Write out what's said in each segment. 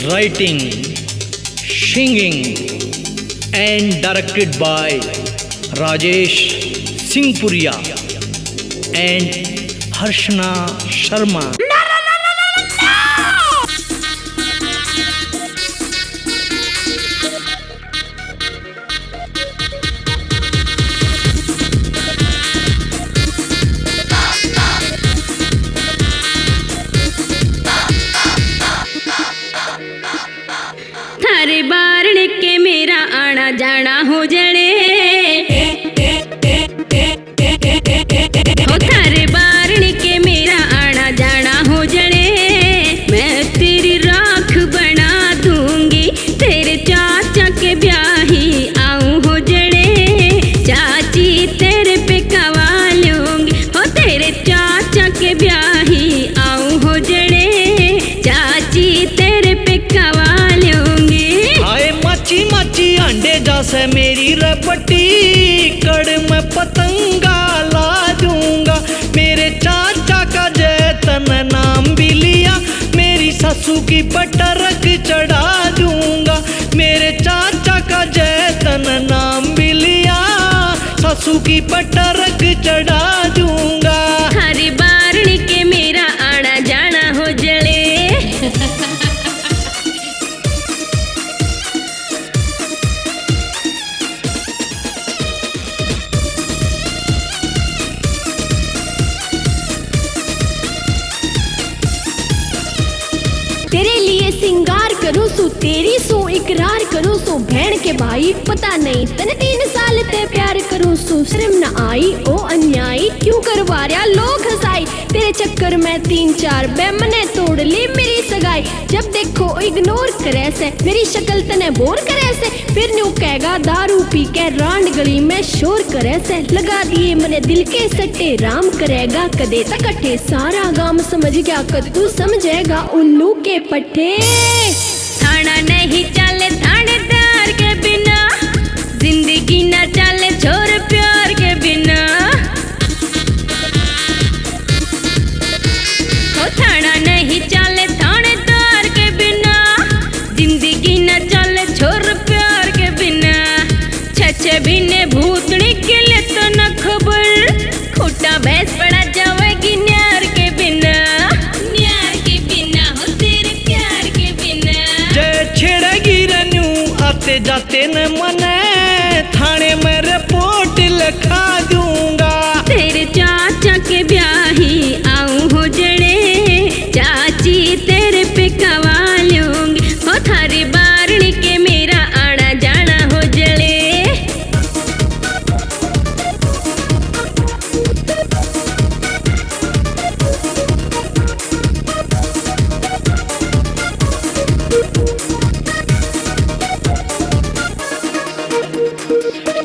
writing, singing and directed by Rajesh Singh Puria and Harshna Sharma. थारे बारण के मेरा आना जाना हो जड़े हो, थारे बारण के मेरा आना जाना हो जड़े। मैं तेरी राख बना दूंगी, तेरे चाचा के ब्याही आऊं हो जड़े। चाची तेरे पे कवा लूंगी, हो तेरे चाचा के ब्याही आऊं हो जड़े। चाची तेरे पे कवा माची माची अंडे जैसे मेरी रपटी, कड़ में पतंगा ला दूंगा। मेरे चाचा का जैतन नाम भी लिया, मेरी ससु की पटरक चढ़ा दूंगा। मेरे चाचा का जैतन नाम भी लिया, ससु की पटरक चढ़ा दूंगा। हरी बारणी के मेरा आना जाना हो जड़े। तेरे लिए सिंगार करूं सो तेरी सो इकरार करूं सो भैन के भाई पता नहीं तने 3 साल ते प्यार करूं सो शर्म न आई ओ अन्यायी क्यों करवा रहा लोग हंसाई। तेरे चक्कर में 3-4 बेमने तोड़ ली मेरी सगाई। जब देखो इग्नोर करे से मेरी शक्ल तने बोर करे से, फिर न्यू कहेगा दारू पी के रांड गली में शोर करे से। लगा दिए मने दिल के सट्टे राम करेगा कदे तकट्ठे, सारा गांव समझ गया कद तू समझेगा उल्लू के पट्टे। थाना नहीं चले थानेदार के बिना, जिंदगी न चले छोर प्यार के बिना। हो थाना नहीं चले थानेदार के बिना, जिंदगी न चले छोर प्यार के बिना। छछे बिने भूतनी के लिए तो न खबर, खोटा भैंस पड़ा जावेगी न्यार के बिना। न्यार के बिना हो तेरे प्यार के बिना। जय छेड़ेगी रन्यू आते जाते न मने, थाने में रिपोर्ट लिखा दूंगा। तेरे चाचा के ब्याही आऊं हो जड़े। चाची तेरे पे कवा लूंगी, हो थारी बारणी के मेरा आना जाना हो जड़े।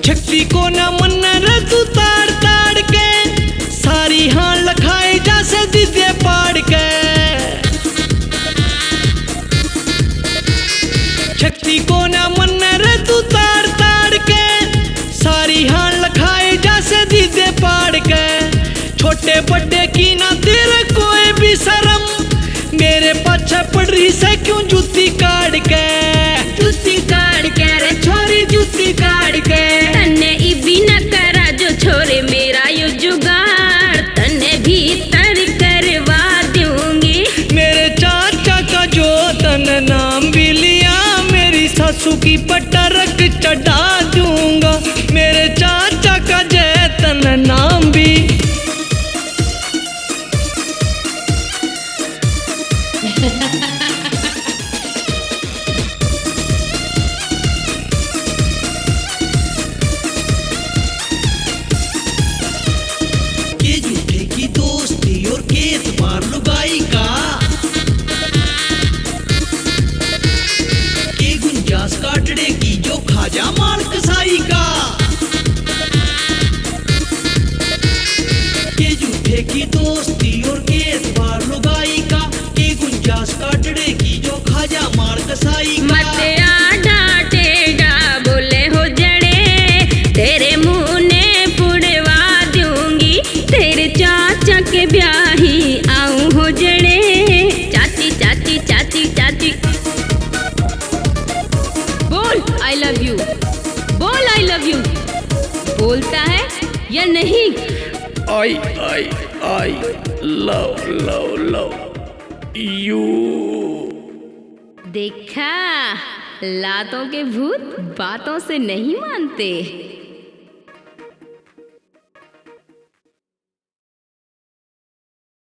छक्ति को न मन रतु ताड़ ताड़ के, सारी हाँ लखाए जैसे दिदे पाड़ के। छक्ति को न मन रतु ताड़ ताड़ के, सारी हाँ लखाए जैसे दिदे पाड़ के। छोटे बड़े की ना तेरे कोई भी शर्म, मेरे पाछे पड़ रही से क्यों जूती काट के। जूती काट के रे छोरी जूती काट के। तन्ने इबी न करा जो छोरे मेरा यो जुगाड़, तन्ने भीतर करवा दूंगी। मेरे चाचा का जो तन नाम भी लिया, मेरी सासू की पटरक चढ़ा दूंगा। मेरे चाचा का जैतन नाम भी के झूठे की दोस्ती और के एतबार लुगाई का, के गुंजास काटड़े की जो खाजा माल कसाई का। के झूठे की दोस्ती और के एतबार लुगाई का, के गुंजास काटड़े की जो खाजा माल कसाई का। मत आडा टेढ़ा बोले हो जड़े, तेरे मुंह ने पुड़वा दूंगी। तेरे चाचा के ब्याही आऊं हो जड़े। चाची चाची चाची चाची या नहीं? I I I love love love you. देखा, लातों के भूत बातों से नहीं मानते।